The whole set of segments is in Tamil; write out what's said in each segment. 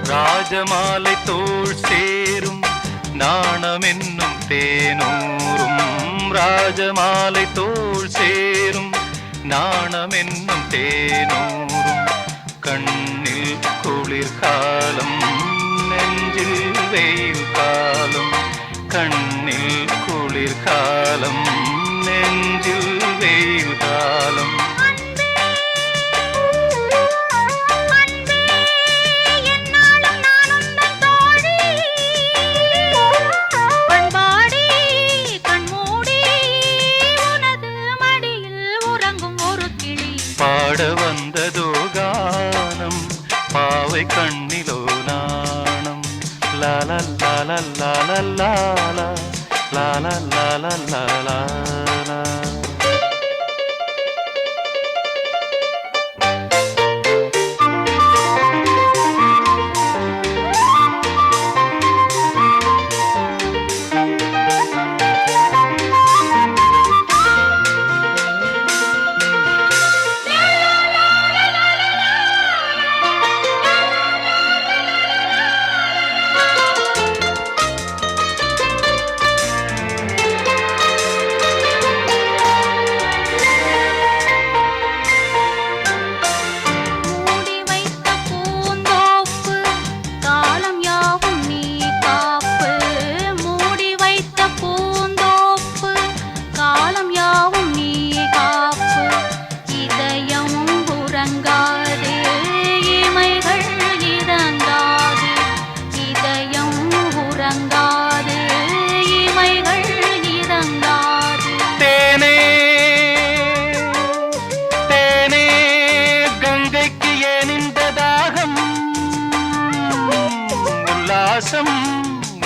ராஜமாலை தோள் சேரும் நாணம் என்னும் தேனூரும். ராஜமாலை தோள் சேரும் நாணம் என்னும் தேனூரும். கண்ணில் குளிர்காலம் நெஞ்சில் வெயில் காலம். கண்ணில் குளிர்காலம் நெஞ்சில் வெயில் காலம். பாட வந்ததோ கானம் பாவை கண்ணிலோ நாணம். லால லால லால லால லால லால லால.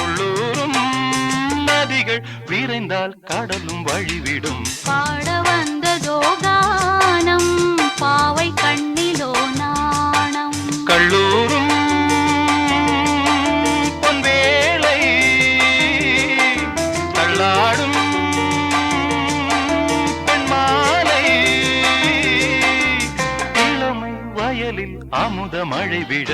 உள்ளூரும் நதிகள் விரைந்தால் கடலும் வழிவிடும். பாட வந்ததோ கானம் பாவை கண்ணிலோ நாணம். கள்ளூரும் பொன்வேளை தள்ளாடும் பெண்மாலை. இளமை வயலில் அமுத மழை விட